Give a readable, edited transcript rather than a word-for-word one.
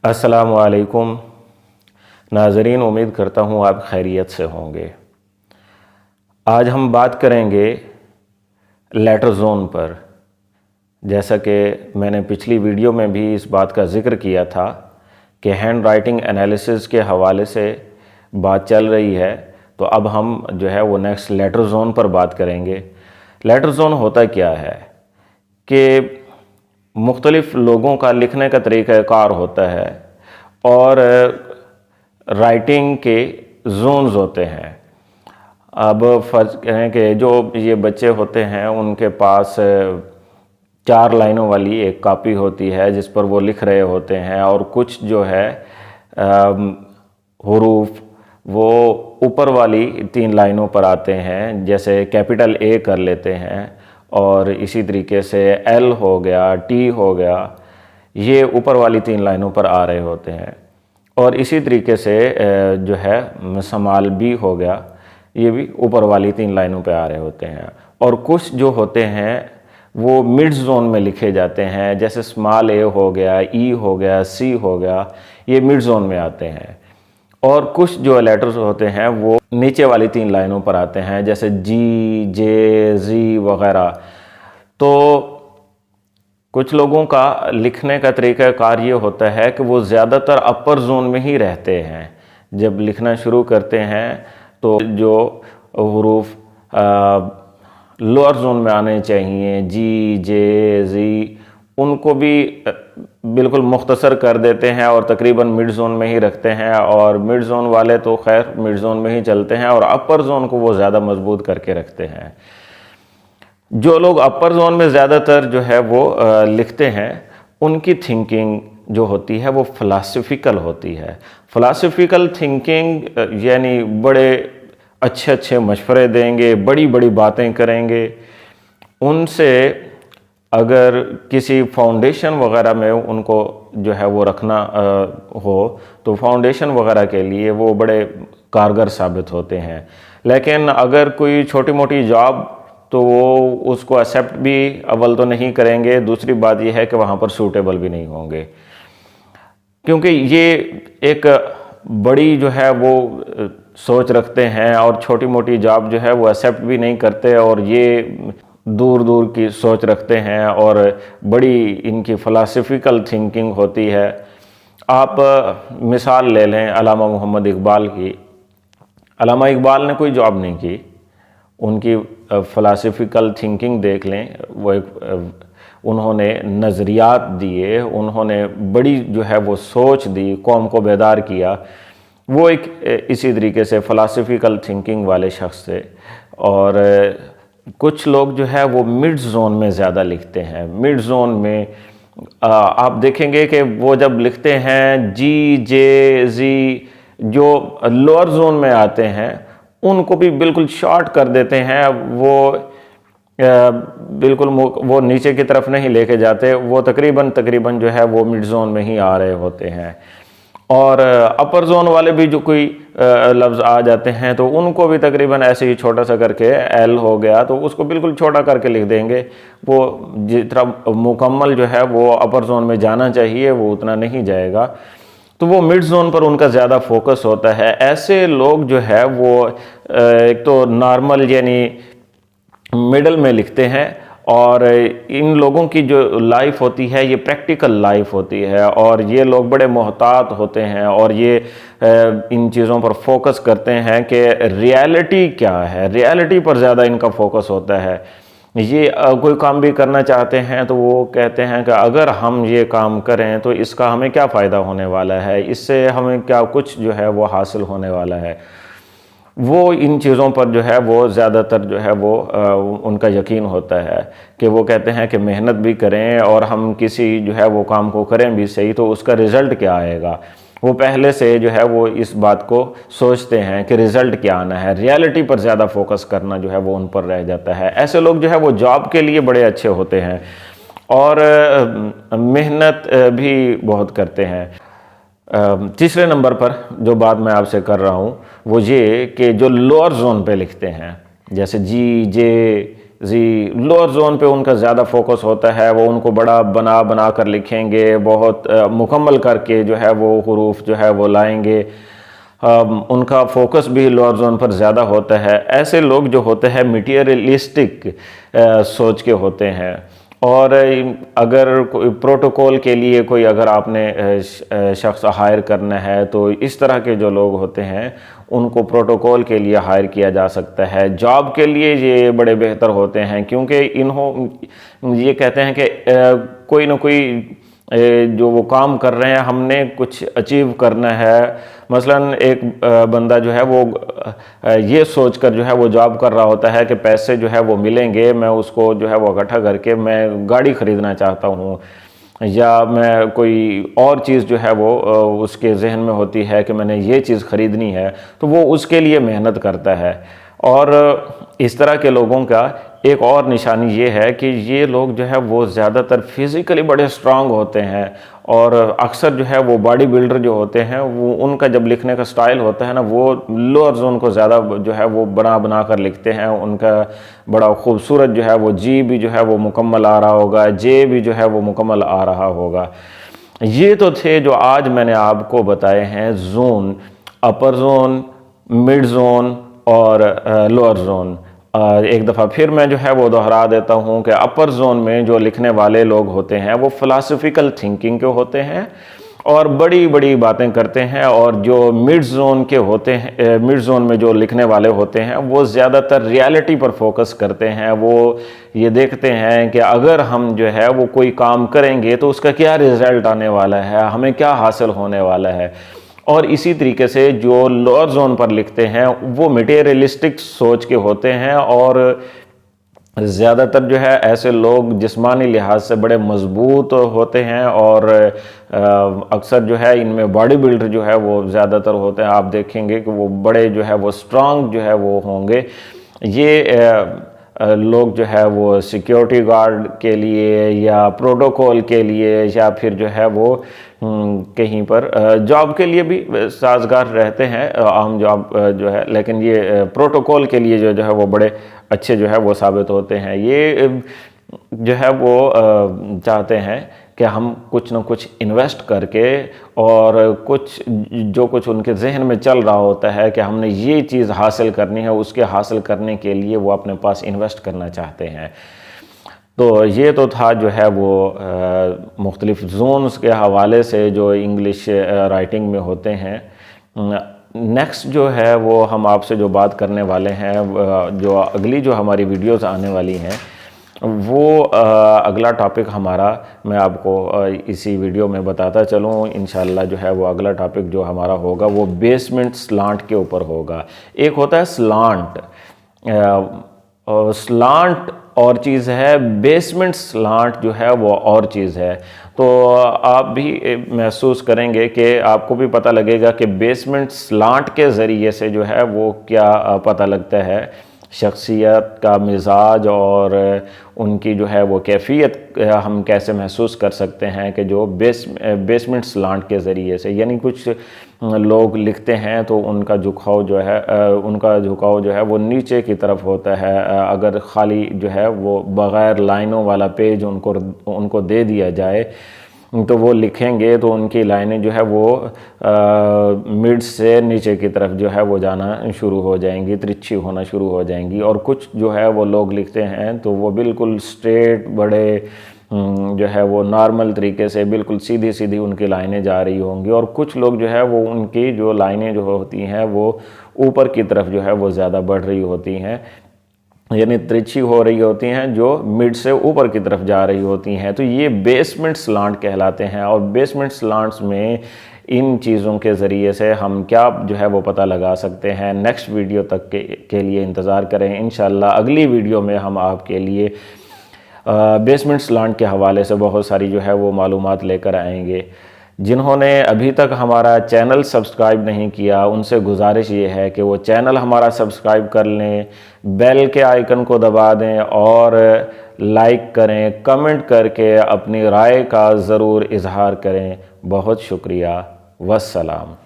अस्सलामु अलैकुम नाज़रीन, उम्मीद करता हूँ आप खैरियत से होंगे। आज हम बात करेंगे लेटर जोन पर। जैसा कि मैंने पिछली वीडियो में भी इस बात का ज़िक्र किया था कि हैंड राइटिंग एनालिसिस के हवाले से बात चल रही है, तो अब हम जो है वो नेक्स्ट लेटर जोन पर बात करेंगे। लेटर जोन होता क्या है कि मुख्तलिफ़ लोगों का लिखने का तरीक़ाकार होता है और राइटिंग के जोन्स होते हैं। अब फ़र्ज़ करें कि जो ये बच्चे होते हैं उनके पास 4 लाइनों वाली एक कॉपी होती है जिस पर वो लिख रहे होते हैं, और कुछ जो है हुरूफ वो ऊपर वाली 3 लाइनों पर आते हैं, जैसे कैपिटल ए कर लेते हैं, और इसी तरीके से एल हो गया, टी हो गया, ये ऊपर वाली 3 लाइनों पर आ रहे होते हैं। और इसी तरीके से जो है समाल बी हो गया, ये भी ऊपर वाली 3 लाइनों पे आ रहे होते हैं। और कुछ जो होते हैं वो मिड जोन में लिखे जाते हैं, जैसे स्मॉल ए हो गया, ई हो गया, सी हो गया, ये मिड जोन में आते हैं। और कुछ जो लेटर्स होते हैं वो नीचे वाली 3 लाइनों पर आते हैं, जैसे जी, जे, जी वगैरह। तो कुछ लोगों का लिखने का तरीक़ाकार ये होता है कि वो ज़्यादातर अपर जोन में ही रहते हैं। जब लिखना शुरू करते हैं तो जो हुरूफ लोअर जोन में आने चाहिए, जी, जे, जी, उनको भी बिल्कुल मुख्तसर कर देते हैं और तकरीबन मिड जोन में ही रखते हैं। और मिड जोन वाले तो खैर मिड जोन में ही चलते हैं, और अपर जोन को वो ज़्यादा मजबूत करके रखते हैं। जो लोग अपर जोन में ज़्यादातर जो है वो लिखते हैं, उनकी थिंकिंग जो होती है वो फ़िलासफ़िकल होती है। फ़िलासफ़िकल थिंकिंग यानी बड़े अच्छे अच्छे मशवरे देंगे, बड़ी बड़ी बातें करेंगे। उनसे अगर किसी फाउंडेशन वगैरह में उनको जो है वो रखना हो तो फाउंडेशन वगैरह के लिए वो बड़े कारगर साबित होते हैं। लेकिन अगर कोई छोटी मोटी जॉब, तो वो उसको एक्सेप्ट भी अव्वल तो नहीं करेंगे, दूसरी बात यह है कि वहाँ पर सूटेबल भी नहीं होंगे, क्योंकि ये एक बड़ी जो है वो सोच रखते हैं और छोटी मोटी जॉब जो है वो एक्सेप्ट भी नहीं करते, और ये दूर दूर की सोच रखते हैं और बड़ी इनकी फ़िलासफ़िकल थिंकिंग होती है। आप मिसाल ले लें अल्लामा मोहम्मद इकबाल की। अल्लामा इकबाल ने कोई जॉब नहीं की, उनकी फ़िलासफ़िकल थिंकिंग देख लें। वो एक उन्होंने नज़रियात दिए, उन्होंने बड़ी जो है वो सोच दी, कौम को बेदार किया। वो एक इसी तरीके से फ़िलासफ़िकल थिंकिंग वाले शख्स थे। और कुछ लोग जो है वो मिड जोन में ज़्यादा लिखते हैं। मिड जोन में आप देखेंगे कि वो जब लिखते हैं जी, जे, जी, जो लोअर जोन में आते हैं उनको भी बिल्कुल शॉर्ट कर देते हैं। वो बिल्कुल वो नीचे की तरफ नहीं लेके जाते, वो तकरीबन जो है वो मिड जोन में ही आ रहे होते हैं। और अपर जोन वाले भी जो कोई लफ्ज़ आ जाते हैं तो उनको भी तकरीबन ऐसे ही छोटा सा करके एल हो गया तो उसको बिल्कुल छोटा करके लिख देंगे। वो जितना मुकम्मल जो है वो अपर जोन में जाना चाहिए वो उतना नहीं जाएगा, तो वो मिड जोन पर उनका ज़्यादा फोकस होता है। ऐसे लोग जो है वो एक तो नॉर्मल यानी मिडल में लिखते हैं, और इन लोगों की जो लाइफ होती है ये प्रैक्टिकल लाइफ होती है, और ये लोग बड़े मोहतात होते हैं, और ये इन चीज़ों पर फोकस करते हैं कि रियलिटी क्या है, रियलिटी पर ज़्यादा इनका फोकस होता है। ये कोई काम भी करना चाहते हैं तो वो कहते हैं कि अगर हम ये काम करें तो इसका हमें क्या फ़ायदा होने वाला है, इससे हमें क्या कुछ जो है वो हासिल होने वाला है। वो इन चीज़ों पर जो है वो ज़्यादातर जो है वो उनका यकीन होता है कि वो कहते हैं कि मेहनत भी करें और हम किसी जो है वो काम को करें भी सही तो उसका रिज़ल्ट क्या आएगा। वो पहले से जो है वो इस बात को सोचते हैं कि रिज़ल्ट क्या आना है, रियलिटी पर ज़्यादा फोकस करना जो है वो उन पर रह जाता है। ऐसे लोग जो है वो जॉब के लिए बड़े अच्छे होते हैं और मेहनत भी बहुत करते हैं। तीसरे नंबर पर जो बात मैं आपसे कर रहा हूँ वो ये कि जो लोअर जोन पे लिखते हैं, जैसे जी, जे, जी लोअर जोन पे उनका ज़्यादा फोकस होता है, वो उनको बड़ा बना बना कर लिखेंगे, बहुत मुकम्मल करके जो है वो हुरूफ जो है वो लाएंगे। उनका फोकस भी लोअर जोन पर ज़्यादा होता है। ऐसे लोग जो होते हैं मटीरियलिस्टिक सोच के होते हैं। और अगर कोई प्रोटोकॉल के लिए कोई अगर आपने शख्स हायर करना है तो इस तरह के जो लोग होते हैं उनको प्रोटोकॉल के लिए हायर किया जा सकता है। जॉब के लिए ये बड़े बेहतर होते हैं, क्योंकि ये कहते हैं कि कोई ना कोई जो वो काम कर रहे हैं हमने कुछ अचीव करना है। मसलन एक बंदा जो है वो ये सोचकर जो है वो जॉब कर रहा होता है कि पैसे जो है वो मिलेंगे, मैं उसको जो है वो इकट्ठा करके मैं गाड़ी ख़रीदना चाहता हूँ, या मैं कोई और चीज़ जो है वो उसके जहन में होती है कि मैंने ये चीज़ ख़रीदनी है, तो वो उसके लिए मेहनत करता है। और इस तरह के लोगों का एक और निशानी ये है कि ये लोग जो है वो ज़्यादातर फिज़िकली बड़े स्ट्रांग होते हैं, और अक्सर जो है वो बॉडी बिल्डर जो होते हैं वो उनका जब लिखने का स्टाइल होता है ना, वो लोअर जोन को ज़्यादा जो है वो बना बना कर लिखते हैं। उनका बड़ा खूबसूरत जो है वो जी भी जो है वो मुकम्मल आ रहा होगा, जे भी जो है वो मुकम्मल आ रहा होगा। ये तो थे जो आज मैंने आपको बताए हैं जोन, अपर जोन, मिड जोन और लोअर जोन। एक दफ़ा फिर मैं जो है वो दोहरा देता हूँ कि अपर जोन में जो लिखने वाले लोग होते हैं वो फ़िलासफ़िकल थिंकिंग के होते हैं और बड़ी बड़ी बातें करते हैं, और जो मिड जोन के होते हैं, मिड जोन में जो लिखने वाले होते हैं वो ज़्यादातर रियलिटी पर फोकस करते हैं। वो ये देखते हैं कि अगर हम जो है वो कोई काम करेंगे तो उसका क्या रिज़ल्ट आने वाला है, हमें क्या हासिल होने वाला है। और इसी तरीके से जो लोअर जोन पर लिखते हैं वो मटेरियलिस्टिक सोच के होते हैं, और ज़्यादातर जो है ऐसे लोग जिस्मानी लिहाज से बड़े मजबूत होते हैं, और अक्सर जो है इनमें बॉडी बिल्डर जो है वो ज़्यादातर होते हैं। आप देखेंगे कि वो बड़े जो है वो स्ट्रांग जो है वो होंगे। ये लोग जो है वो सिक्योरिटी गार्ड के लिए या प्रोटोकॉल के लिए या फिर जो है वो कहीं पर जॉब के लिए भी साजगार रहते हैं, आम जॉब जो है, लेकिन ये प्रोटोकॉल के लिए जो है वो बड़े अच्छे जो है वो साबित होते हैं। ये जो है वो चाहते हैं कि हम कुछ न कुछ इन्वेस्ट करके, और कुछ उनके जहन में चल रहा होता है कि हमने ये चीज़ हासिल करनी है, उसके हासिल करने के लिए वो अपने पास इन्वेस्ट करना चाहते हैं। तो ये तो था जो है वो मुख्तलिफ़ जोन्स के हवाले से जो इंग्लिश राइटिंग में होते हैं। नेक्स्ट जो है वो हम आपसे जो बात करने वाले हैं, जो अगली जो हमारी वीडियोस आने वाली हैं, वो अगला टॉपिक हमारा मैं आपको इसी वीडियो में बताता चलूँ। इंशाल्लाह जो है वो अगला टॉपिक जो हमारा होगा वो बेसमेंट स्लांट के ऊपर होगा। एक होता है स्लांट, और स्लांट और चीज़ है, बेसमेंट स्लांट जो है वो और चीज़ है। तो आप भी महसूस करेंगे कि आपको भी पता लगेगा कि बेसमेंट स्लांट के ज़रिए से जो है वो क्या पता लगता है, शख्सियत का मिजाज और उनकी जो है वो कैफियत हम कैसे महसूस कर सकते हैं कि जो बेसमेंट स्लांट के ज़रिए से। यानी कुछ लोग लिखते हैं तो उनका झुकाव जो है वो नीचे की तरफ होता है। अगर खाली जो है वो बग़ैर लाइनों वाला पेज उनको दे दिया जाए तो वो लिखेंगे तो उनकी लाइनें जो है वो मिड से नीचे की तरफ जो है वो जाना शुरू हो जाएंगी, तिरछी होना शुरू हो जाएंगी। और कुछ जो है वो लोग लिखते हैं तो वो बिल्कुल स्ट्रेट, बड़े जो है वो नॉर्मल तरीके से बिल्कुल सीधी सीधी उनकी लाइनें जा रही होंगी। और कुछ लोग जो है वो उनकी जो लाइनें जो होती हैं वो ऊपर की तरफ जो है वो ज़्यादा बढ़ रही होती हैं, यानी तिरछी हो रही होती हैं, जो मिड से ऊपर की तरफ जा रही होती हैं। तो ये बेसमेंट स्लांट कहलाते हैं। और बेसमेंट स्लांट्स में इन चीज़ों के ज़रिए से हम क्या जो है वो पता लगा सकते हैं। नेक्स्ट वीडियो तक के लिए इंतज़ार करें। इंशाल्लाह अगली वीडियो में हम आपके लिए बेसमेंट स्लांट के हवाले से बहुत सारी जो है वो मालूमात लेकर आएंगे। जिन्होंने अभी तक हमारा चैनल सब्सक्राइब नहीं किया उनसे गुजारिश ये है कि वो चैनल हमारा सब्सक्राइब कर लें, बेल के आइकन को दबा दें और लाइक करें, कमेंट करके अपनी राय का ज़रूर इजहार करें। बहुत शुक्रिया। वस्सलाम।